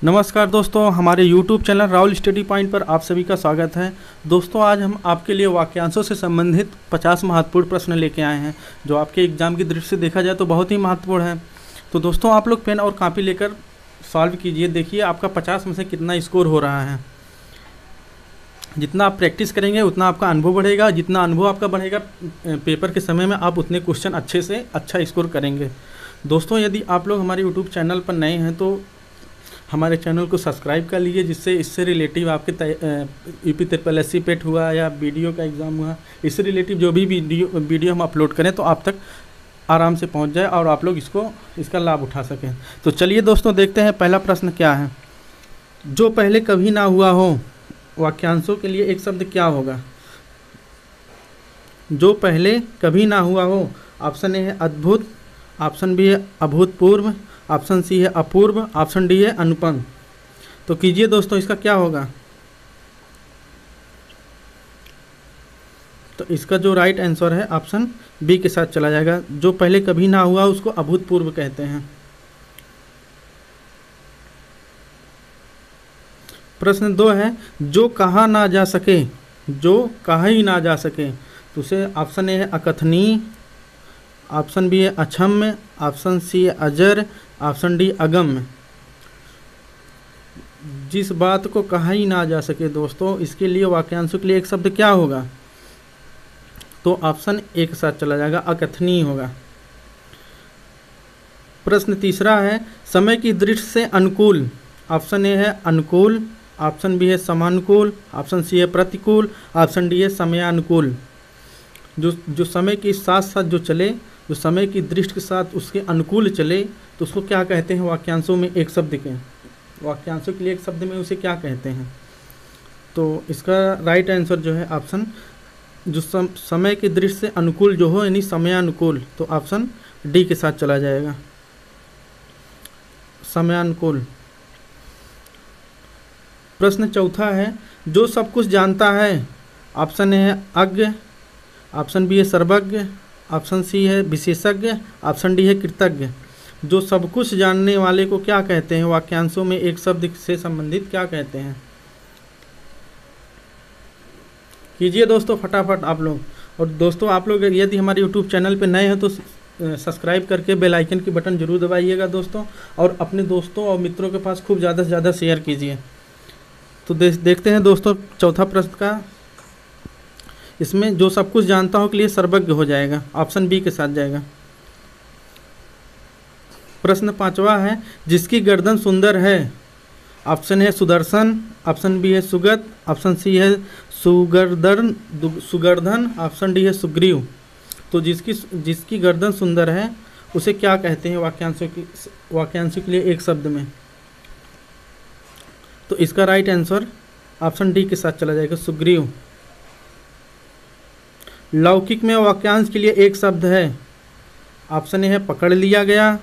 नमस्कार दोस्तों, हमारे YouTube channel Rahul study point पर आप सभी का स्वागत है। दोस्तों, आज हम आपके लिए वाक्यांशों से संबंधित 50 महत्वपूर्ण प्रश्न लेके आए हैं, जो आपके एग्ज़ाम की दृष्टि से देखा जाए तो बहुत ही महत्वपूर्ण है। तो दोस्तों, आप लोग पेन और कॉपी लेकर सॉल्व कीजिए। देखिए आपका 50 में से कितना स्कोर हो रहा है। जितना आप प्रैक्टिस करेंगे उतना आपका अनुभव बढ़ेगा। जितना अनुभव आपका बढ़ेगा पेपर के समय में आप उतने क्वेश्चन अच्छे से अच्छा स्कोर करेंगे। दोस्तों, यदि आप लोग हमारे यूट्यूब चैनल पर नए हैं तो हमारे चैनल को सब्सक्राइब कर लीजिए, जिससे इससे रिलेटिव आपके यूपी SSC पेट हुआ या BDO का एग्ज़ाम हुआ, इससे रिलेटिव जो भी वीडियो हम अपलोड करें तो आप तक आराम से पहुंच जाए और आप लोग इसका लाभ उठा सकें। तो चलिए दोस्तों, देखते हैं पहला प्रश्न क्या है। जो पहले कभी ना हुआ हो, वाक्यांशों के लिए एक शब्द क्या होगा? जो पहले कभी ना हुआ हो। ऑप्शन ए है अद्भुत, ऑप्शन बी है अभूतपूर्व, ऑप्शन सी है अपूर्व, ऑप्शन डी है अनुपम। तो कीजिए दोस्तों, इसका क्या होगा? तो इसका जो राइट आंसर है ऑप्शन बी के साथ चला जाएगा। जो पहले कभी ना हुआ उसको अभूतपूर्व कहते हैं। प्रश्न 2 है, जो कहा ना जा सके, जो कहा ही ना जा सके, तो उसे ऑप्शन ए है अकथनीय, ऑप्शन बी है अक्षम्य, ऑप्शन सी है अजर, ऑप्शन डी अगम्य। जिस बात को कहा ही ना जा सके दोस्तों, इसके लिए वाक्यांशों के लिए एक शब्द क्या होगा? तो ऑप्शन ए के साथ चला जाएगा, अकथनीय होगा। प्रश्न 3 है, समय की दृष्टि से अनुकूल। ऑप्शन ए है अनुकूल, ऑप्शन बी है समानुकूल, ऑप्शन सी है प्रतिकूल, ऑप्शन डी है समयानुकूल। जो समय के साथ साथ जो चले, जो समय की दृष्टि के साथ उसके अनुकूल चले, तो उसको क्या कहते हैं? वाक्यांशों में एक शब्द के, वाक्यांशों के लिए एक शब्द में उसे क्या कहते हैं? तो इसका राइट आंसर जो है ऑप्शन, जो समय की दृष्टि से अनुकूल जो हो, यानी समयानुकूल, तो ऑप्शन डी के साथ चला जाएगा, समयानुकूल। प्रश्न 4 है, जो सब कुछ जानता है। ऑप्शन ए है अज्ञ, ऑप्शन बी है सर्वज्ञ, ऑप्शन सी है विशेषज्ञ, ऑप्शन डी है कृतज्ञ। जो सब कुछ जानने वाले को क्या कहते हैं? वाक्यांशों में एक शब्द से संबंधित क्या कहते हैं? कीजिए दोस्तों फटाफट आप लोग। और दोस्तों, आप लोग यदि हमारे यूट्यूब चैनल पे नए हैं तो सब्सक्राइब करके बेल आइकन की बटन जरूर दबाइएगा दोस्तों, और अपने दोस्तों और मित्रों के पास खूब ज़्यादा से ज़्यादा शेयर कीजिए। तो देखते हैं दोस्तों चौथा प्रश्न का। इसमें जो सब कुछ जानता हो के लिए सर्वज्ञ हो जाएगा, ऑप्शन बी के साथ जाएगा। प्रश्न 5 है, जिसकी गर्दन सुंदर है। ऑप्शन है सुदर्शन, ऑप्शन बी है सुगत, ऑप्शन सी है सुगर्धन, ऑप्शन डी है सुग्रीव। तो जिसकी गर्दन सुंदर है उसे क्या कहते हैं? वाक्यांशों के लिए एक शब्द में। तो इसका राइट आंसर ऑप्शन डी के साथ चला जाएगा, सुग्रीव। लौकिक में वाक्यांश के लिए एक शब्द है। ऑप्शन ए है पकड़ लिया गया,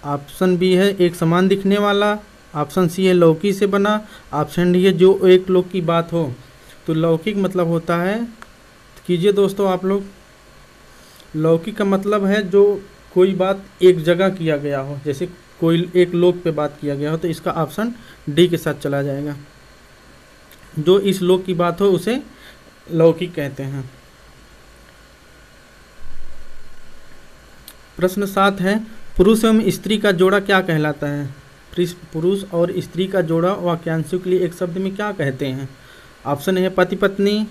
ऑप्शन बी है एक समान दिखने वाला, ऑप्शन सी है लौकी से बना, ऑप्शन डी है जो एक लोग की बात हो। तो लौकिक मतलब होता है, कीजिए दोस्तों आप लोग, लौकिक का मतलब है जो कोई बात एक जगह किया गया हो, जैसे कोई एक लोग पे बात किया गया हो, तो इसका ऑप्शन डी के साथ चला जाएगा। जो इस लोग की बात हो उसे लौकिक कहते हैं। प्रश्न 7 है, पुरुष एवं स्त्री का जोड़ा क्या कहलाता है? पुरुष और स्त्री का जोड़ा वाक्यांशों के लिए एक शब्द में क्या कहते हैं? ऑप्शन है पति पत्नी,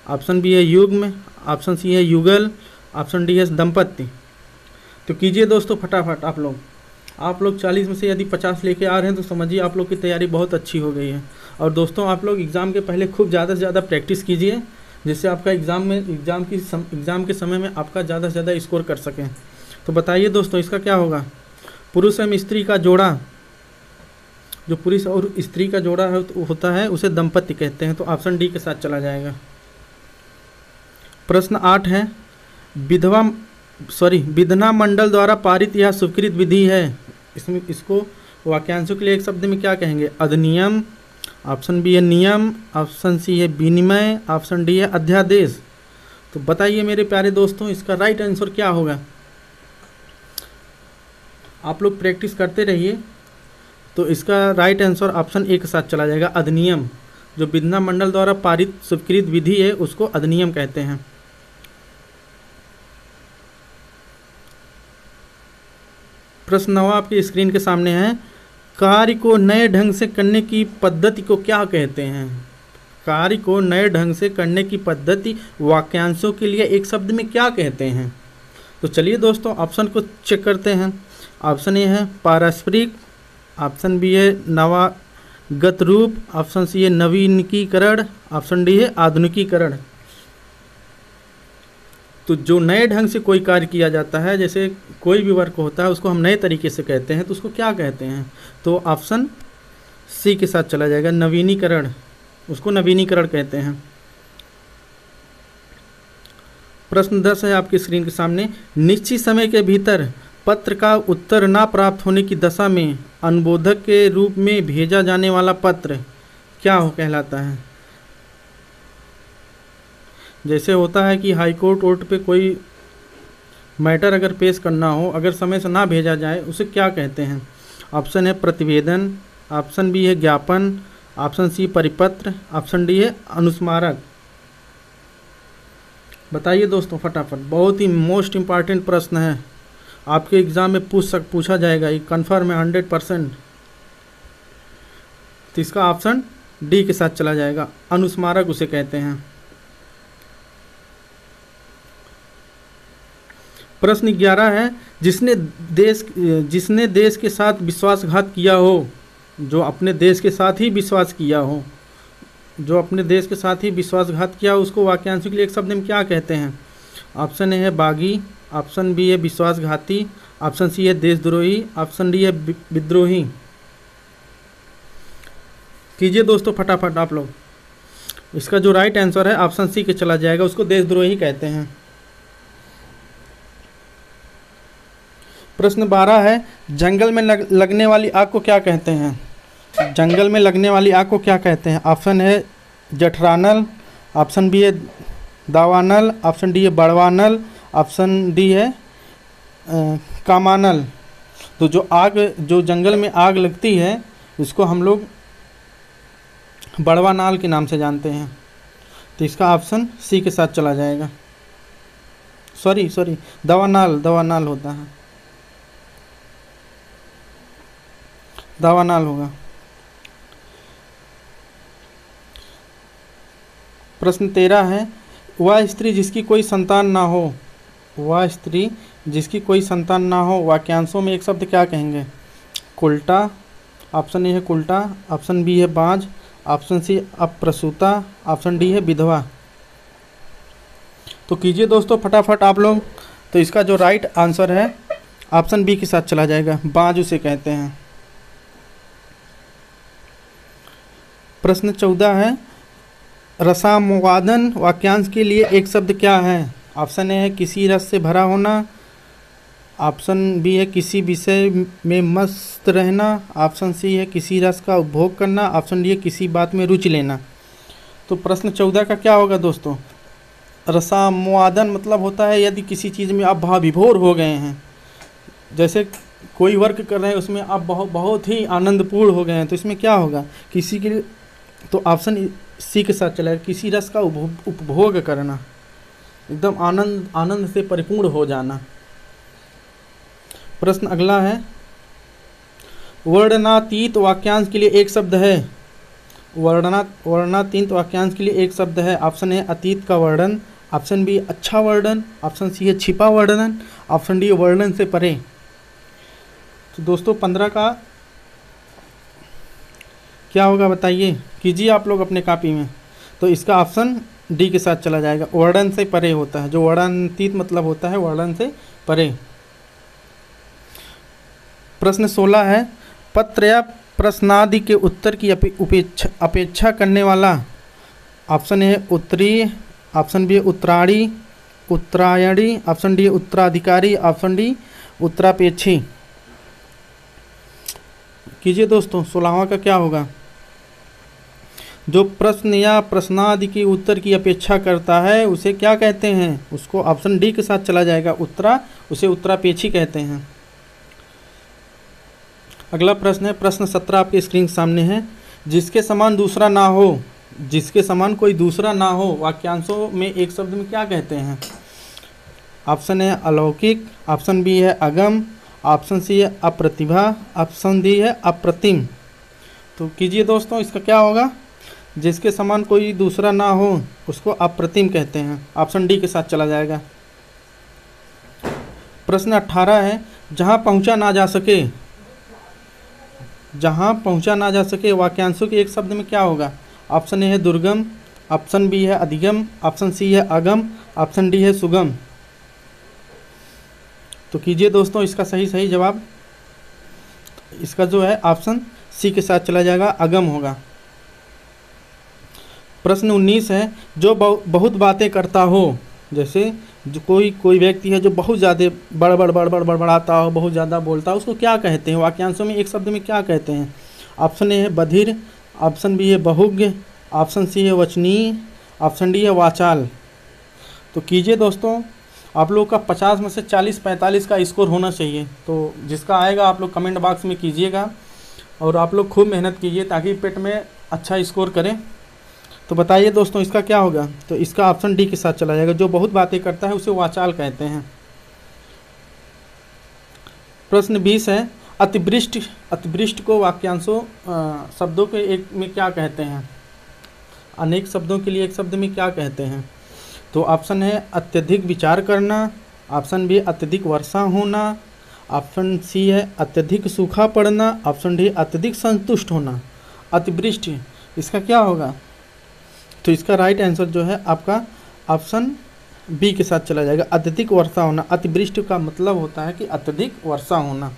ऑप्शन बी है युग्म, ऑप्शन सी है युगल, ऑप्शन डी है दंपत्ति। तो कीजिए दोस्तों फटाफट आप लोग 40 में से यदि 50 लेके आ रहे हैं तो समझिए आप लोग की तैयारी बहुत अच्छी हो गई है। और दोस्तों, आप लोग एग्ज़ाम के पहले खूब ज़्यादा से ज़्यादा प्रैक्टिस कीजिए, जिससे आपका एग्ज़ाम के समय में आपका ज़्यादा से ज़्यादा स्कोर कर सकें। तो बताइए दोस्तों, इसका क्या होगा? पुरुष एवं स्त्री का जोड़ा, जो पुरुष और स्त्री का जोड़ा होता है उसे दंपत्ति कहते हैं। तो ऑप्शन डी के साथ चला जाएगा। प्रश्न 8 है, विधना मंडल द्वारा पारित यह स्वीकृत विधि है। इसको वाक्यांशों के लिए एक शब्द में क्या कहेंगे? अधिनियम, ऑप्शन बी है नियम, ऑप्शन सी है विनिमय, ऑप्शन डी है अध्यादेश। तो बताइए मेरे प्यारे दोस्तों, इसका राइट आंसर क्या होगा? आप लोग प्रैक्टिस करते रहिए, तो इसका राइट आंसर ऑप्शन ए के साथ चला जाएगा, अधिनियम। जो विधानमंडल द्वारा पारित स्वीकृत विधि है उसको अधिनियम कहते हैं। प्रश्न 9 आपकी स्क्रीन के सामने है, कार्य को नए ढंग से करने की पद्धति को क्या कहते हैं? कार्य को नए ढंग से करने की पद्धति वाक्यांशों के लिए एक शब्द में क्या कहते हैं? तो चलिए दोस्तों ऑप्शन को चेक करते हैं। ऑप्शन ए है पारस्परिक, ऑप्शन बी है नवागत रूप, ऑप्शन सी है नवीनीकरण, ऑप्शन डी है आधुनिकीकरण। तो जो नए ढंग से कोई कार्य किया जाता है, जैसे कोई भी वर्क होता है उसको हम नए तरीके से कहते हैं, तो उसको क्या कहते हैं? तो ऑप्शन सी के साथ चला जाएगा, नवीनीकरण। उसको नवीनीकरण कहते हैं। प्रश्न 10 है आपकी स्क्रीन के सामने, निश्चित समय के भीतर पत्र का उत्तर ना प्राप्त होने की दशा में अनुबोधक के रूप में भेजा जाने वाला पत्र क्या कहलाता है? जैसे होता है कि हाई कोर्ट पे कोई मैटर अगर पेश करना हो, अगर समय से ना भेजा जाए, उसे क्या कहते हैं? ऑप्शन है प्रतिवेदन, ऑप्शन बी है ज्ञापन, ऑप्शन सी परिपत्र, ऑप्शन डी है अनुस्मारक। बताइए दोस्तों फटाफट, बहुत ही मोस्ट इम्पॉर्टेंट प्रश्न है, आपके एग्ज़ाम में पूछा जाएगा, ये कन्फर्म है 100%। तो इसका ऑप्शन डी के साथ चला जाएगा, अनुस्मारक उसे कहते हैं। प्रश्न 11 है, जिसने देश के साथ विश्वासघात किया हो, जो अपने देश के साथ ही विश्वास किया हो, जो अपने देश के साथ ही विश्वासघात किया हो, उसको वाक्यांशों के लिए एक शब्द में क्या कहते हैं? ऑप्शन ए है बागी, ऑप्शन बी है विश्वासघाती, ऑप्शन सी है देशद्रोही, ऑप्शन डी है विद्रोही। कीजिए दोस्तों फटाफट आप लोग। इसका जो राइट आंसर है ऑप्शन सी के चला जाएगा, उसको देशद्रोही कहते हैं। प्रश्न 12 है, जंगल में लगने वाली आग को क्या कहते हैं? जंगल में लगने वाली आग को क्या कहते हैं? ऑप्शन है जठरानल, ऑप्शन बी है दावानल, ऑप्शन डी है बड़वानल, ऑप्शन डी है कामानल। तो जो जंगल में आग लगती है इसको हम लोग बड़वानाल के नाम से जानते हैं। तो इसका ऑप्शन सी के साथ चला जाएगा, सॉरी दवानाल होता है, दावानाल होगा। प्रश्न 13 है, वह स्त्री जिसकी कोई संतान ना हो, वह स्त्री जिसकी कोई संतान ना हो, वाक्यांशों में एक शब्द क्या कहेंगे? कुल्टा, ऑप्शन ए है कुल्टा, ऑप्शन बी है बांझ, ऑप्शन सी अप्रसूता, ऑप्शन डी है विधवा। तो कीजिए दोस्तों फटाफट आप लोग। तो इसका जो राइट आंसर है ऑप्शन बी के साथ चला जाएगा, बांझ उसे कहते हैं। प्रश्न 14 है, रसामवादन वाक्यांश के लिए एक शब्द क्या है? ऑप्शन ए है किसी रस से भरा होना, ऑप्शन बी है किसी विषय में मस्त रहना, ऑप्शन सी है किसी रस का उपभोग करना, ऑप्शन डी है किसी बात में रुचि लेना। तो प्रश्न 14 का क्या होगा दोस्तों? रसामवादन मतलब होता है यदि किसी चीज़ में आप भाव विभोर हो गए हैं, जैसे कोई वर्क कर रहे हैं उसमें आप बहुत ही आनंदपूर्ण हो गए हैं, तो इसमें क्या होगा? किसी के लिए, तो ऑप्शन सी के साथ चलेगा, किसी रस का उपभोग करना, एकदम आनंद से परिपूर्ण हो जाना। प्रश्न अगला है, वर्णनातीत वाक्यांश के लिए एक शब्द है। वर्णनातीत वाक्यांश के लिए एक शब्द है। ऑप्शन ए अतीत का वर्णन, ऑप्शन बी अच्छा वर्णन, ऑप्शन सी है छिपा वर्णन, ऑप्शन डी वर्णन से परे। तो दोस्तों 15 का क्या होगा बताइए, कीजिए आप लोग अपने कॉपी में। तो इसका ऑप्शन डी के साथ चला जाएगा, वर्णन से परे होता है। जो वर्णनातीत मतलब होता है वर्णन से परे। प्रश्न 16 है, पत्र या प्रश्नादि के उत्तर की अपेक्षा करने वाला। ऑप्शन ए उत्तरी, ऑप्शन बी उत्तरायणी, ऑप्शन डी उत्तराधिकारी, ऑप्शन डी उत्तरापेक्षी। कीजिए दोस्तों 16वां का क्या होगा? जो प्रश्न या प्रश्नादि के उत्तर की अपेक्षा करता है उसे क्या कहते हैं? उसको ऑप्शन डी के साथ चला जाएगा, उसे उत्तरापेक्षी कहते हैं। अगला प्रश्न है, प्रश्न 17 आपके स्क्रीन के सामने है। जिसके समान दूसरा ना हो, जिसके समान कोई दूसरा ना हो, वाक्यांशों में एक शब्द में क्या कहते हैं? ऑप्शन है अलौकिक, ऑप्शन बी है अगम, ऑप्शन सी है अप्रतिभा, ऑप्शन डी है अप्रतिम। तो कीजिए दोस्तों, इसका क्या होगा? जिसके समान कोई दूसरा ना हो उसको अप्रतिम कहते हैं। ऑप्शन डी के साथ चला जाएगा। प्रश्न 18 है, जहाँ पहुँचा ना जा सके, जहाँ पहुँचा ना जा सके वाक्यांशों के एक शब्द में क्या होगा? ऑप्शन ए है दुर्गम, ऑप्शन बी है अधिगम, ऑप्शन सी है अगम, ऑप्शन डी है सुगम। तो कीजिए दोस्तों, इसका सही जवाब इसका जो है ऑप्शन सी के साथ चला जाएगा, अगम होगा। प्रश्न 19 है, जो बहुत बातें करता हो, जैसे जो कोई व्यक्ति है जो बहुत ज़्यादा बड़बड़ाता हो, बहुत ज़्यादा बोलता हो, उसको क्या कहते हैं? वाक्यांशों में एक शब्द में क्या कहते हैं? ऑप्शन ए है बधिर, ऑप्शन बी है बहुज्ञ, ऑप्शन सी है वचनीय, ऑप्शन डी है वाचाल। तो कीजिए दोस्तों, आप लोग का 50 में से 40-45 का स्कोर होना चाहिए। तो जिसका आएगा आप लोग कमेंट बॉक्स में कीजिएगा और आप लोग खूब मेहनत कीजिए ताकि पेट में अच्छा स्कोर करें। तो बताइए दोस्तों, इसका क्या होगा? तो इसका ऑप्शन डी के साथ चला जाएगा। जो बहुत बातें करता है उसे वाचाल कहते हैं। प्रश्न 20 है, अतिवृष्टि को वाक्यांशों शब्दों के एक में क्या कहते हैं? अनेक शब्दों के लिए एक शब्द में क्या कहते हैं? तो ऑप्शन है अत्यधिक विचार करना, ऑप्शन बी अत्यधिक वर्षा होना, ऑप्शन सी है अत्यधिक सूखा पड़ना, ऑप्शन डी अत्यधिक संतुष्ट होना। अतिवृष्टि, इसका क्या होगा? तो इसका राइट आंसर जो है आपका ऑप्शन बी के साथ चला जाएगा, अत्यधिक वर्षा होना। अतिवृष्टि का मतलब होता है कि अत्यधिक वर्षा होना।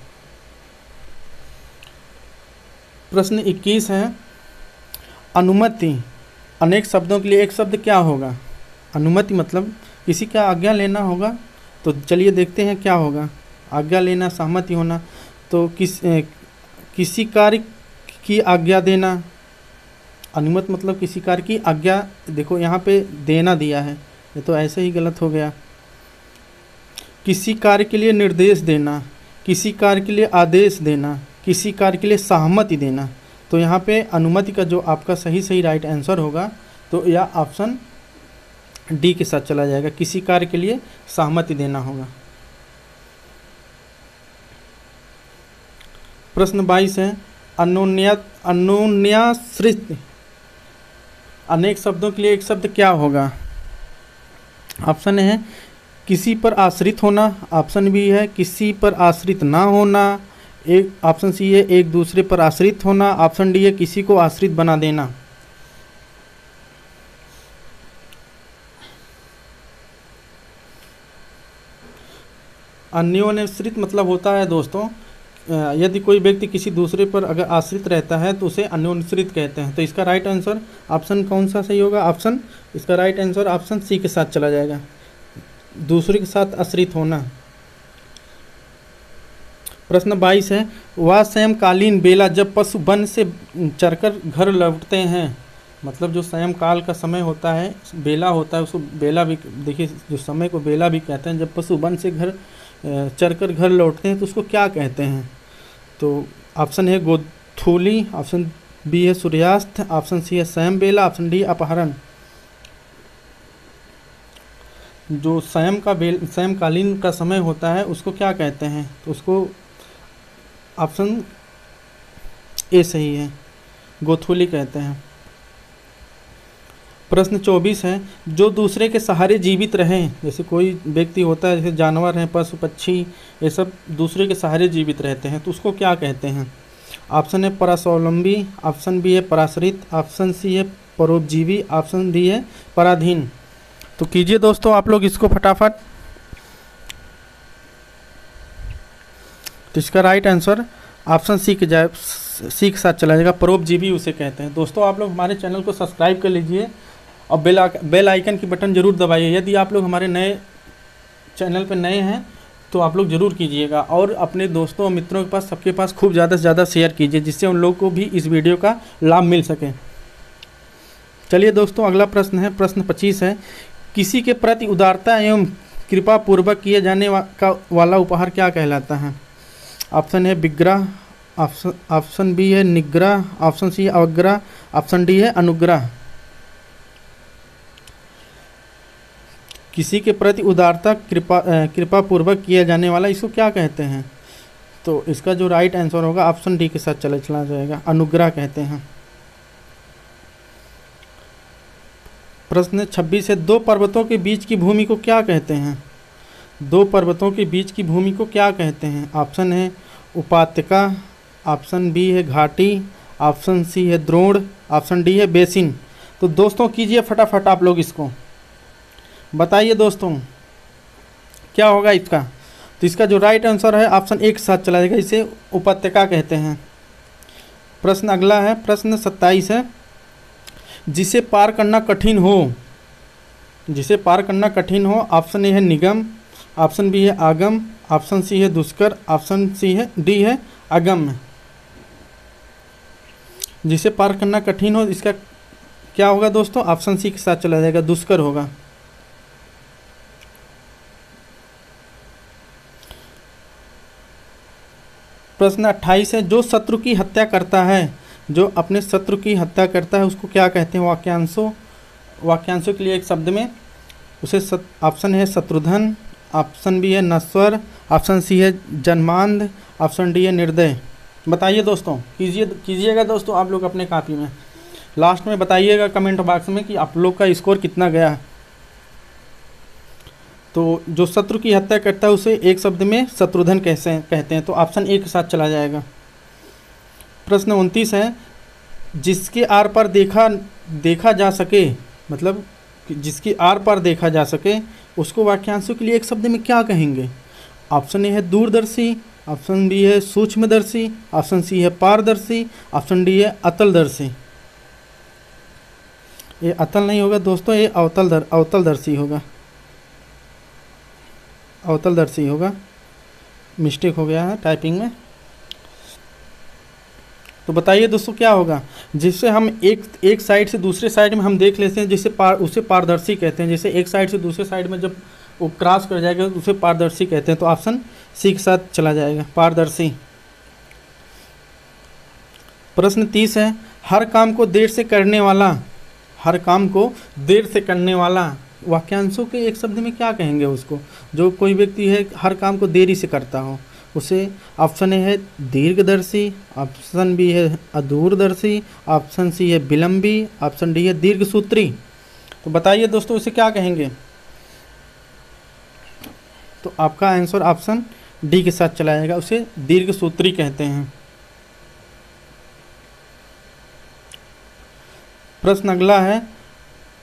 प्रश्न 21 है, अनुमति, अनेक शब्दों के लिए एक शब्द क्या होगा? अनुमति मतलब किसी का आज्ञा लेना होगा। तो चलिए देखते हैं क्या होगा। आज्ञा लेना, सहमति होना। तो किसी कार्य की आज्ञा देना। अनुमति मतलब किसी कार्य की आज्ञा, देखो यहाँ पे देना दिया है, ये तो ऐसे ही गलत हो गया। किसी कार्य के लिए निर्देश देना, किसी कार्य के लिए आदेश देना, किसी कार्य के लिए सहमति देना। तो यहाँ पे अनुमति का जो आपका सही राइट आंसर होगा तो यह ऑप्शन डी के साथ चला जाएगा, किसी कार्य के लिए सहमति देना होगा। प्रश्न 22 है, अन्योन्याश्रित, अनेक शब्दों के लिए एक शब्द क्या होगा? ऑप्शन है किसी पर आश्रित होना, ऑप्शन बी है किसी पर आश्रित ना होना, एक ऑप्शन सी है एक दूसरे पर आश्रित होना, ऑप्शन डी है किसी को आश्रित बना देना। अन्योन्याश्रित मतलब होता है दोस्तों, यदि कोई व्यक्ति किसी दूसरे पर अगर आश्रित रहता है तो उसे अन्योन्याश्रित कहते हैं। तो इसका राइट आंसर ऑप्शन कौन सा सही होगा? ऑप्शन, इसका राइट आंसर ऑप्शन सी के साथ चला जाएगा, दूसरे के साथ आश्रित होना। प्रश्न 22 है, वह सायंकालीन बेला जब पशु वन से चरकर घर लौटते हैं, मतलब जो सायंकाल का समय होता है, बेला होता है, उसको बेला भी, देखिए जो समय को बेला भी कहते हैं। जब पशु वन से चरकर घर लौटते हैं तो उसको क्या कहते हैं? तो ऑप्शन है गोधूली, ऑप्शन बी है सूर्यास्त, ऑप्शन सी है सायं बेला, ऑप्शन डी अपहरण। जो सायंकालीन का समय होता है उसको क्या कहते हैं? तो उसको ऑप्शन ए सही है, गोधूली कहते हैं। प्रश्न 24 है, जो दूसरे के सहारे जीवित रहें, जैसे कोई व्यक्ति होता है, जैसे जानवर हैं, पशु पक्षी, ये सब दूसरे के सहारे जीवित रहते हैं, तो उसको क्या कहते हैं? ऑप्शन है परास्वावलंबी, ऑप्शन बी है पराश्रित, ऑप्शन सी है परोपजीवी, ऑप्शन डी है पराधीन। तो कीजिए दोस्तों आप लोग इसको फटाफट। तो इसका राइट आंसर ऑप्शन सी के साथ चला जाएगा, परोपजीवी उसे कहते हैं। दोस्तों आप लोग हमारे चैनल को सब्सक्राइब कर लीजिए और बेल आइकन की बटन ज़रूर दबाइए। यदि आप लोग हमारे नए चैनल पर नए हैं तो आप लोग ज़रूर कीजिएगा और अपने दोस्तों और मित्रों के पास, सबके पास खूब ज़्यादा से ज़्यादा शेयर कीजिए, जिससे उन लोगों को भी इस वीडियो का लाभ मिल सके। चलिए दोस्तों, अगला प्रश्न है, प्रश्न 25 है, किसी के प्रति उदारता एवं कृपा पूर्वक किए जाने वाला उपहार क्या कहलाता है? ऑप्शन है विग्रह, ऑप्शन बी है निग्रह, ऑप्शन सी है अवग्रह, ऑप्शन डी है अनुग्रह। किसी के प्रति उदारता कृपा पूर्वक किया जाने वाला इसको क्या कहते हैं? तो इसका जो राइट आंसर होगा ऑप्शन डी के साथ चला जाएगा, अनुग्रह कहते हैं। प्रश्न 26 है, दो पर्वतों के बीच की भूमि को क्या कहते हैं? दो पर्वतों के बीच की भूमि को क्या कहते हैं? ऑप्शन है उपात्यका, ऑप्शन बी है घाटी, ऑप्शन सी है द्रोण, ऑप्शन डी है बेसिन। तो दोस्तों कीजिए फटाफट आप लोग इसको बताइए दोस्तों क्या होगा इसका। तो इसका जो राइट आंसर है ऑप्शन ए के साथ चला जाएगा, इसे उपत्यका कहते हैं। प्रश्न अगला है, प्रश्न 27 है, जिसे पार करना कठिन हो, जिसे पार करना कठिन हो। ऑप्शन ए है निगम, ऑप्शन बी है आगम, ऑप्शन सी है दुष्कर, ऑप्शन सी है डी है अगम्य। जिसे पार करना कठिन हो, इसका क्या होगा दोस्तों? ऑप्शन सी के साथ चला जाएगा, दुष्कर होगा। प्रश्न 28 है, जो शत्रु की हत्या करता है, जो अपने शत्रु की हत्या करता है उसको क्या कहते हैं? वाक्यांशों के लिए एक शब्द में उसे ऑप्शन है शत्रुधन, ऑप्शन बी है नश्वर, ऑप्शन सी है जन्मांध, ऑप्शन डी है निर्दय। बताइए दोस्तों, कीजिएगा दोस्तों आप लोग अपने कापी में, लास्ट में बताइएगा कमेंट बॉक्स में कि आप लोग का स्कोर कितना गया है। तो जो शत्रु की हत्या करता है उसे एक शब्द में शत्रुधन कैसे कहते हैं? तो ऑप्शन ए के साथ चला जाएगा। प्रश्न 29 है, जिसके आर पर देखा जा सके, मतलब जिसकी आर पर देखा जा सके उसको वाक्यांशों के लिए एक शब्द में क्या कहेंगे? ऑप्शन ए है दूरदर्शी, ऑप्शन बी है सूक्ष्मदर्शी, ऑप्शन सी है पारदर्शी, ऑप्शन डी है अतलदर्शी। ये अतल नहीं होगा दोस्तों, ये अवतलदर्शी होगा, अवतलदर्शी होगा, मिस्टेक हो गया है टाइपिंग में। तो बताइए दोस्तों क्या होगा? जिससे हम एक साइड से दूसरे साइड में हम देख लेते हैं, जिससे उसे पारदर्शी कहते हैं। जैसे एक साइड से दूसरे साइड में जब वो क्रॉस कर जाएगा तो उसे पारदर्शी कहते हैं। तो ऑप्शन सी के साथ चला जाएगा, पारदर्शी। प्रश्न 30 है, हर काम को देर से करने वाला, हर काम को देर से करने वाला वाक्यांशों के एक शब्द में क्या कहेंगे उसको? जो कोई व्यक्ति है हर काम को देरी से करता हो उसे ऑप्शन ए है दीर्घदर्शी, ऑप्शन बी है अदूरदर्शी, ऑप्शन सी है विलंबी, ऑप्शन डी है दीर्घसूत्री। तो बताइए दोस्तों इसे क्या कहेंगे? तो आपका आंसर ऑप्शन डी के साथ चला जाएगा, उसे दीर्घसूत्री कहते हैं। प्रश्न अगला है,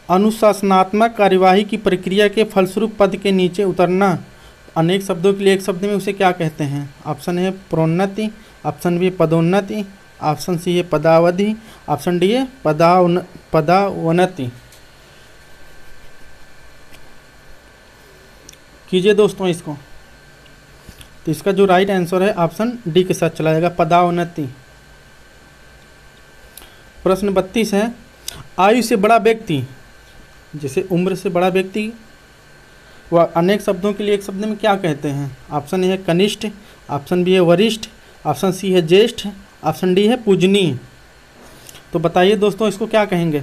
अनुशासनात्मक कार्यवाही की प्रक्रिया के फलस्वरूप पद के नीचे उतरना, अनेक शब्दों के लिए एक शब्द में उसे क्या कहते हैं? ऑप्शन है प्रोन्नति, ऑप्शन बी पदोन्नति, ऑप्शन सी है पदावधि, ऑप्शन डी है पदावनति। कीजिए दोस्तों इसको। तो इसका जो राइट आंसर है ऑप्शन डी के साथ चला जाएगा, पदावनति। प्रश्न 32 है, आयु से बड़ा व्यक्ति, जैसे उम्र से बड़ा व्यक्ति वह अनेक शब्दों के लिए एक शब्द में क्या कहते हैं? ऑप्शन ए है कनिष्ठ, ऑप्शन बी है वरिष्ठ, ऑप्शन सी है ज्येष्ठ, ऑप्शन डी है पूजनीय। तो बताइए दोस्तों इसको क्या कहेंगे?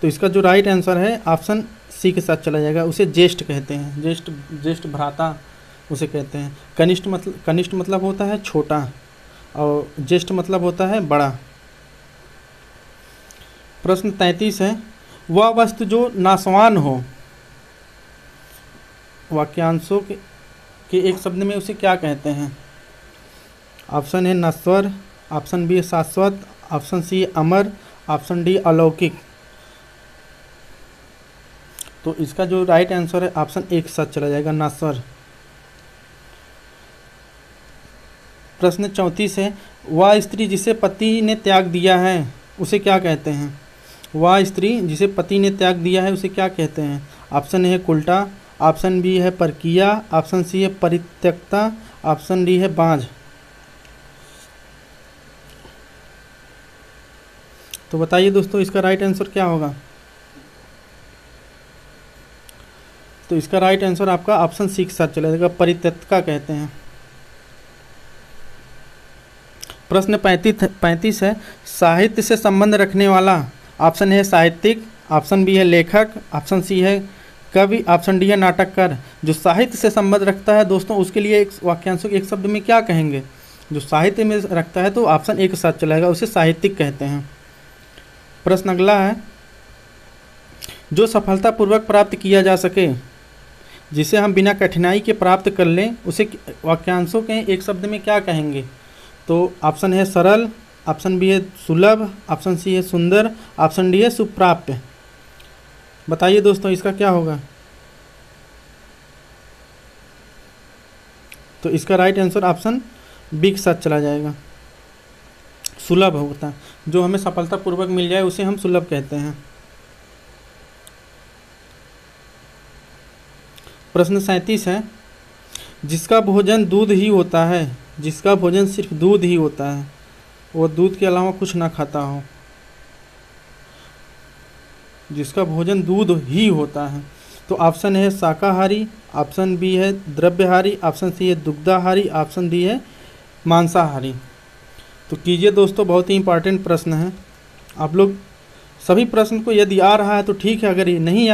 तो इसका जो राइट आंसर है ऑप्शन सी के साथ चला जाएगा, उसे ज्येष्ठ कहते हैं, ज्येष्ठ भ्राता उसे कहते हैं। कनिष्ठ मतलब होता है छोटा और ज्येष्ठ मतलब होता है बड़ा। प्रश्न 33 है, वह वस्तु जो नाशवान हो, वाक्यांशों के एक शब्द में उसे क्या कहते हैं? ऑप्शन है नश्वर, ऑप्शन बी शाश्वत, ऑप्शन सी अमर, ऑप्शन डी अलौकिक। तो इसका जो राइट आंसर है ऑप्शन ए के साथ चला जाएगा, नश्वर। प्रश्न 34 है, वह स्त्री जिसे पति ने त्याग दिया है उसे क्या कहते हैं? वह स्त्री जिसे पति ने त्याग दिया है उसे क्या कहते हैं? ऑप्शन ए है कुल्टा, ऑप्शन बी है परकिया, ऑप्शन सी है परित्यक्ता, ऑप्शन डी है बांझ। तो बताइए दोस्तों इसका राइट आंसर क्या होगा? तो इसका राइट आंसर आपका ऑप्शन सी के साथ चला जाएगा, परित्यक्ता कहते हैं। प्रश्न 35 है, साहित्य से संबंध रखने वाला। ऑप्शन है साहित्यिक, ऑप्शन बी है लेखक, ऑप्शन सी है कवि, ऑप्शन डी है नाटककार। जो साहित्य से संबंध रखता है दोस्तों, उसके लिए एक वाक्यांशों के एक शब्द में क्या कहेंगे? जो साहित्य में रखता है तो ऑप्शन ए के साथ चलाएगा, उसे साहित्यिक कहते हैं। प्रश्न अगला है, जो सफलतापूर्वक प्राप्त किया जा सके, जिसे हम बिना कठिनाई के प्राप्त कर लें, उसे वाक्यांशों के एक शब्द में क्या कहेंगे? तो ऑप्शन है सरल, ऑप्शन बी है सुलभ, ऑप्शन सी है सुंदर, ऑप्शन डी है सुप्राप्य। बताइए दोस्तों इसका क्या होगा? तो इसका राइट आंसर ऑप्शन बी के साथ चला जाएगा, सुलभ होता है। जो हमें सफलतापूर्वक मिल जाए उसे हम सुलभ कहते हैं। प्रश्न 37 है, जिसका भोजन दूध ही होता है, जिसका भोजन सिर्फ दूध ही होता है, वो दूध के अलावा कुछ ना खाता हो, जिसका भोजन दूध ही होता है। तो ऑप्शन है शाकाहारी, ऑप्शन बी है द्रव्यहारी, ऑप्शन सी है दुग्धाहारी, ऑप्शन डी है मांसाहारी। तो कीजिए दोस्तों, बहुत ही इंपॉर्टेंट प्रश्न है। आप लोग सभी प्रश्न को यदि आ रहा है तो ठीक है, अगर ये नहीं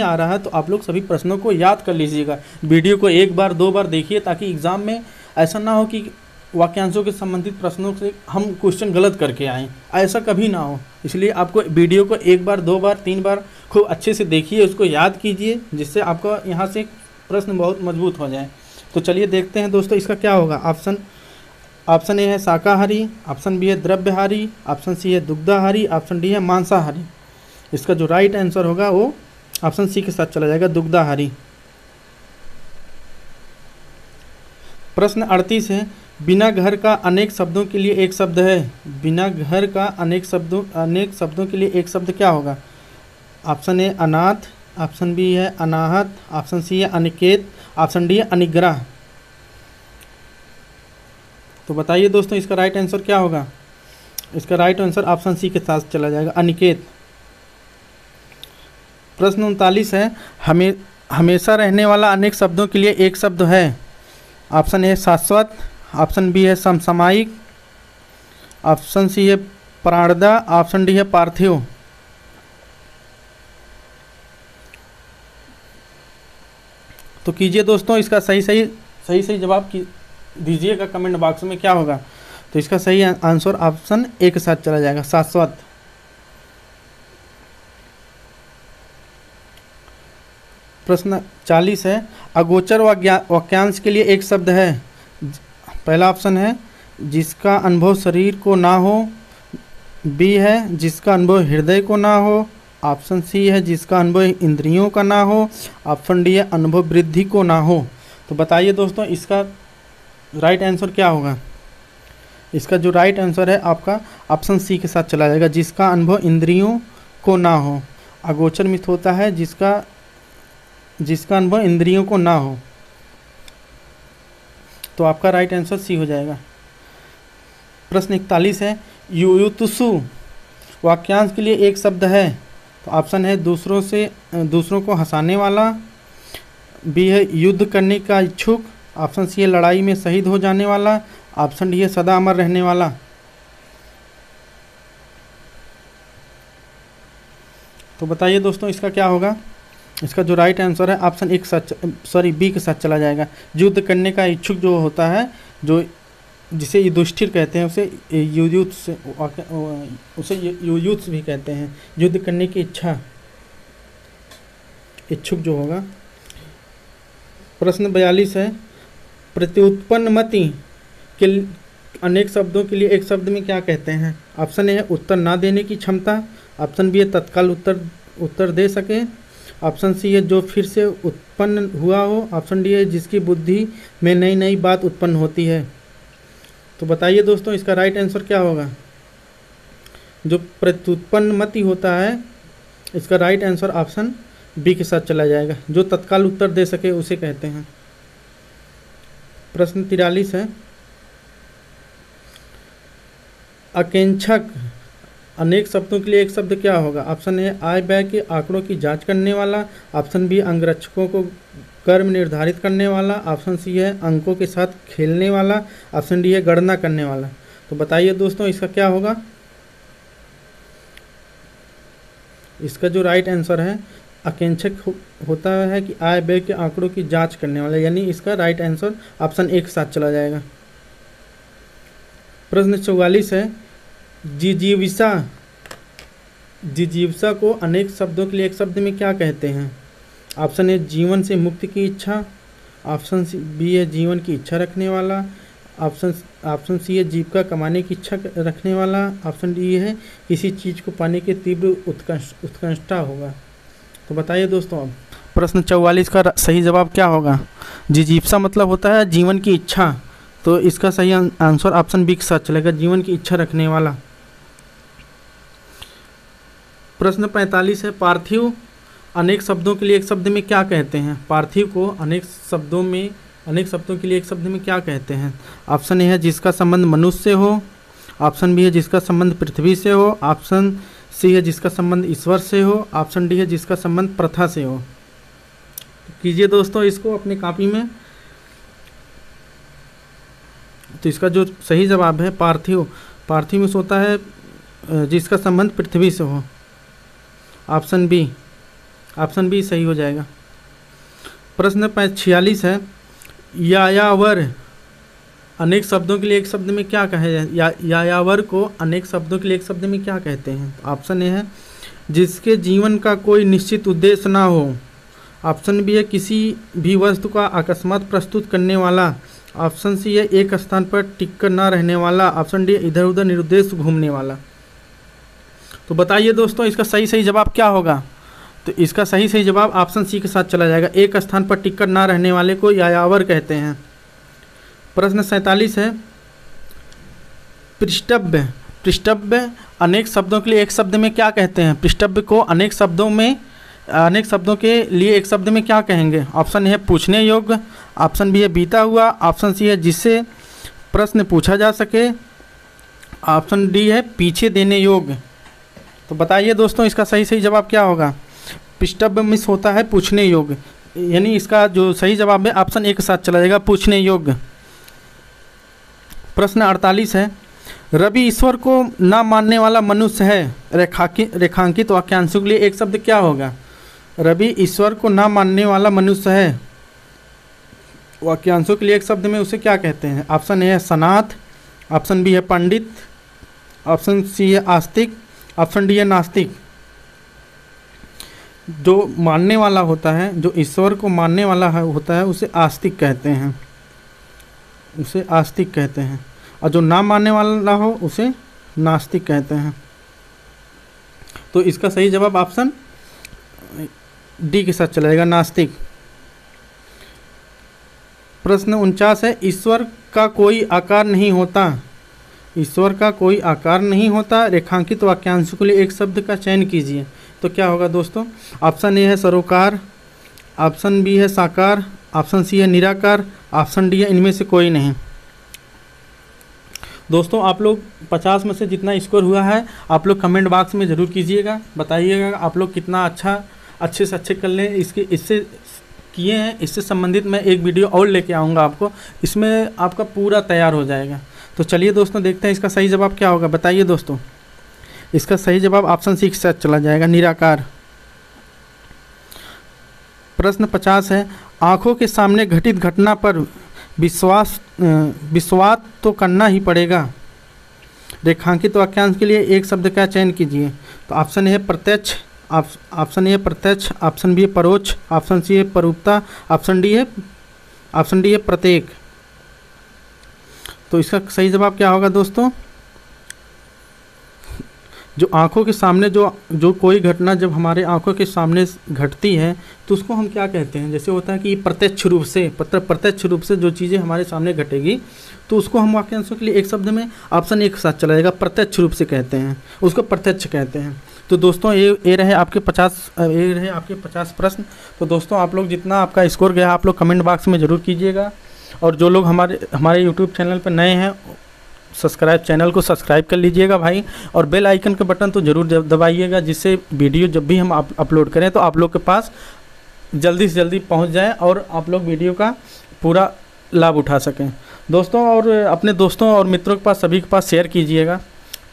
आ रहा है तो आप लोग सभी प्रश्नों को याद कर लीजिएगा। वीडियो को एक बार 2 बार देखिए, ताकि एग्ज़ाम में ऐसा ना हो कि वाक्यांशों के संबंधित प्रश्नों से हम क्वेश्चन गलत करके आएँ, ऐसा कभी ना हो। इसलिए आपको वीडियो को 1 बार 2 बार 3 बार खूब अच्छे से देखिए, उसको याद कीजिए, जिससे आपका यहाँ से प्रश्न बहुत मजबूत हो जाए। तो चलिए देखते हैं दोस्तों इसका क्या होगा। ऑप्शन ए है शाकाहारी, ऑप्शन बी है द्रव्यहारी, ऑप्शन सी है दुग्धाहारी, ऑप्शन डी है मांसाहारी। इसका जो राइट आंसर होगा वो ऑप्शन सी के साथ चला जाएगा, दुग्धाहारी। प्रश्न 38 है, बिना घर का अनेक शब्दों के लिए एक शब्द है। बिना घर का अनेक शब्दों के लिए एक शब्द क्या होगा? ऑप्शन ए अनाथ, ऑप्शन बी है अनाहत, ऑप्शन सी है अनिकेत, ऑप्शन डी है अनिग्रह। तो बताइए दोस्तों इसका राइट आंसर क्या होगा? इसका राइट आंसर ऑप्शन सी के साथ चला जाएगा, अनिकेत। प्रश्न 39 है, हमेशा रहने वाला अनेक शब्दों के लिए एक शब्द है। ऑप्शन ए शाश्वत, ऑप्शन बी है समसामयिक, ऑप्शन सी है प्राणदा, ऑप्शन डी है पार्थिव। तो कीजिए दोस्तों, इसका सही जवाब दीजिएगा कमेंट बॉक्स में, क्या होगा? तो इसका सही आंसर ऑप्शन ए के साथ चला जाएगा, शाश्वत। प्रश्न 40 है, अगोचर वाक्यांश के लिए एक शब्द है। पहला ऑप्शन है जिसका अनुभव शरीर को ना हो, बी है जिसका अनुभव हृदय को ना हो, ऑप्शन सी है जिसका अनुभव इंद्रियों का ना हो, ऑप्शन डी है अनुभव वृद्धि को ना हो। तो बताइए दोस्तों इसका राइट आंसर क्या होगा? इसका जो राइट आंसर है आपका ऑप्शन सी के साथ चला जाएगा, जिसका अनुभव इंद्रियों को ना हो। अगोचर मिथ होता है जिसका अनुभव इंद्रियों को ना हो। तो आपका राइट आंसर सी हो जाएगा। प्रश्न 41 है, युयुत्सु वाक्यांश के लिए एक शब्द है। तो ऑप्शन है दूसरों को हंसाने वाला, बी है युद्ध करने का इच्छुक, ऑप्शन सी है लड़ाई में शहीद हो जाने वाला, ऑप्शन डी है सदा अमर रहने वाला। तो बताइए दोस्तों इसका क्या होगा? इसका जो राइट आंसर है ऑप्शन बी के साथ चला जाएगा। युद्ध करने का इच्छुक जो होता है, जो जिसे युधिष्ठिर कहते हैं, उसे युयुत्स भी कहते हैं। युद्ध करने की इच्छुक जो होगा। प्रश्न 42 है, प्रत्युत्पन्नमति के अनेक शब्दों के लिए एक शब्द में क्या कहते हैं? ऑप्शन ए है उत्तर ना देने की क्षमता, ऑप्शन बी है तत्काल उत्तर दे सके, ऑप्शन सी है जो फिर से उत्पन्न हुआ हो, ऑप्शन डी है जिसकी बुद्धि में नई नई बात उत्पन्न होती है। तो बताइए दोस्तों इसका राइट आंसर क्या होगा? जो प्रत्युत्पन्नमति होता है, इसका राइट आंसर ऑप्शन बी के साथ चला जाएगा, जो तत्काल उत्तर दे सके उसे कहते हैं। प्रश्न 43 है, अनेक शब्दों के लिए एक शब्द क्या होगा? ऑप्शन ए आय व्यय के आंकड़ों की जांच करने वाला, ऑप्शन बी अंगरक्षकों को कर्म निर्धारित करने वाला, ऑप्शन सी है अंकों के साथ खेलने वाला, ऑप्शन डी है गणना करने वाला। तो बताइए दोस्तों इसका क्या होगा? इसका जो राइट आंसर है आकेंक्षक होता है कि आय व्यय के आंकड़ों की जांच करने वाला, यानी इसका राइट आंसर ऑप्शन ए के साथ चला जाएगा। प्रश्न 44 है, जिजीविषा को अनेक शब्दों के लिए एक शब्द में क्या कहते हैं? ऑप्शन ए जीवन से मुक्ति की इच्छा, ऑप्शन बी है जीवन की इच्छा रखने वाला, ऑप्शन सी है जीविका कमाने की इच्छा रखने वाला, ऑप्शन डी है किसी चीज़ को पाने की तीव्र उत्कंठा होगा। तो बताइए दोस्तों अब प्रश्न 44 का सही जवाब क्या होगा? जिजीविषा मतलब होता है जीवन की इच्छा, तो इसका सही आंसर ऑप्शन बी के साथ चलेगा, जीवन की इच्छा रखने वाला। प्रश्न 45 है, पार्थिव अनेक शब्दों के लिए एक शब्द में क्या कहते हैं? पार्थिव को अनेक शब्दों के लिए एक शब्द में क्या कहते हैं? ऑप्शन ए है जिसका संबंध मनुष्य से हो, ऑप्शन बी है जिसका संबंध पृथ्वी से हो, ऑप्शन सी है जिसका संबंध ईश्वर से हो, ऑप्शन डी है जिसका संबंध प्रथा से हो। तो कीजिए दोस्तों इसको अपनी कॉपी में। तो इसका जो सही जवाब है पार्थिव में होता है जिसका संबंध पृथ्वी से हो, ऑप्शन बी सही हो जाएगा। प्रश्न 46 है, यायावर अनेक शब्दों के लिए एक शब्द में क्या कहे जाए? यायावर को अनेक शब्दों के लिए एक शब्द में क्या कहते हैं? ऑप्शन ए है जिसके जीवन का कोई निश्चित उद्देश्य ना हो, ऑप्शन बी है किसी भी वस्तु का अकस्मात प्रस्तुत करने वाला, ऑप्शन सी है एक स्थान पर टिक कर ना रहने वाला, ऑप्शन डी इधर उधर निरुद्देश्य घूमने वाला। तो बताइए दोस्तों इसका सही जवाब क्या होगा? तो इसका सही जवाब ऑप्शन सी के साथ चला जाएगा, एक स्थान पर टिक कर ना रहने वाले को यायावर कहते हैं। प्रश्न 47 है, पृष्ठभ्य अनेक शब्दों के लिए एक शब्द में क्या कहते हैं? पृष्ठभ्य को अनेक शब्दों के लिए एक शब्द में क्या कहेंगे? ऑप्शन है पूछने योग्य, ऑप्शन बी है बीता हुआ, ऑप्शन सी है जिससे प्रश्न पूछा जा सके, ऑप्शन डी है पीछे देने योग्य। तो बताइए दोस्तों इसका सही जवाब क्या होगा? पृष्ठभ्य मिस होता है पूछने योग्य, यानी इसका जो सही जवाब है ऑप्शन ए के साथ चला जाएगा, पूछने योग्य। प्रश्न 48 है, रवि ईश्वर को ना मानने वाला मनुष्य है, रेखांकित वाक्यांशों के लिए एक शब्द क्या होगा? रवि ईश्वर को ना मानने वाला मनुष्य है, वाक्यांशों के लिए एक शब्द में उसे क्या कहते हैं? ऑप्शन ए है सनाथ, ऑप्शन बी है पंडित, ऑप्शन सी है आस्तिक, ऑप्शन डी है नास्तिक। जो मानने वाला होता है, जो ईश्वर को मानने वाला होता है उसे आस्तिक कहते हैं, और जो ना मानने वाला हो उसे नास्तिक कहते हैं। तो इसका सही जवाब ऑप्शन डी के साथ चलेगा, नास्तिक। प्रश्न 49 है, ईश्वर का कोई आकार नहीं होता, रेखांकित वाक्यांशों के लिए एक शब्द का चयन कीजिए। तो क्या होगा दोस्तों? ऑप्शन ए है सरोकार, ऑप्शन बी है साकार, ऑप्शन सी है निराकार, ऑप्शन डी है इनमें से कोई नहीं। दोस्तों आप लोग 50 में से जितना स्कोर हुआ है आप लोग कमेंट बॉक्स में ज़रूर कीजिएगा, बताइएगा आप लोग कितना अच्छे से अच्छे कर लें। इससे किए हैं, इससे संबंधित मैं एक वीडियो और लेके आऊँगा आपको, इसमें आपका पूरा तैयार हो जाएगा। तो चलिए दोस्तों देखते हैं इसका सही जवाब क्या होगा। बताइए दोस्तों इसका सही जवाब ऑप्शन सी के साथ चला जाएगा, निराकार। प्रश्न 50 है, आँखों के सामने घटित घटना पर विश्वास तो करना ही पड़ेगा, रेखांकित वाक्यांश के लिए एक शब्द का चयन कीजिए। तो ऑप्शन है प्रत्यक्ष, ऑप्शन ए है प्रत्यक्ष, ऑप्शन बी है परोक्ष, ऑप्शन सी है परोक्ता, ऑप्शन डी है प्रत्येक। तो इसका सही जवाब क्या होगा दोस्तों? जो आँखों के सामने जो कोई घटना जब हमारे आँखों के सामने घटती है तो उसको हम क्या कहते हैं? जैसे होता है कि प्रत्यक्ष रूप से जो चीज़ें हमारे सामने घटेगी तो उसको हम वाक्यांशों के लिए एक शब्द में ऑप्शन ए के साथ चला जाएगा, प्रत्यक्ष रूप से कहते हैं, उसको प्रत्यक्ष कहते हैं। तो दोस्तों ये रहे आपके 50 प्रश्न। तो दोस्तों आप लोग जितना आपका स्कोर गया आप लोग कमेंट बॉक्स में ज़रूर कीजिएगा, और जो लोग हमारे यूट्यूब चैनल पर नए हैं सब्सक्राइब चैनल को सब्सक्राइब कर लीजिएगा भाई, और बेल आइकन का बटन तो ज़रूर दबाइएगा, जिससे वीडियो जब भी हम अपलोड करें तो आप लोग के पास जल्दी से जल्दी पहुंच जाए और आप लोग वीडियो का पूरा लाभ उठा सकें दोस्तों। और अपने दोस्तों और मित्रों के पास, सभी के पास शेयर कीजिएगा।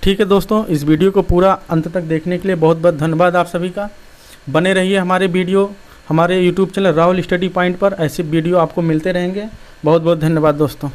ठीक है दोस्तों, इस वीडियो को पूरा अंत तक देखने के लिए बहुत बहुत धन्यवाद आप सभी का। बने रहिए हमारे YouTube channel Rahul study point पर, ऐसे वीडियो आपको मिलते रहेंगे। बहुत बहुत धन्यवाद दोस्तों।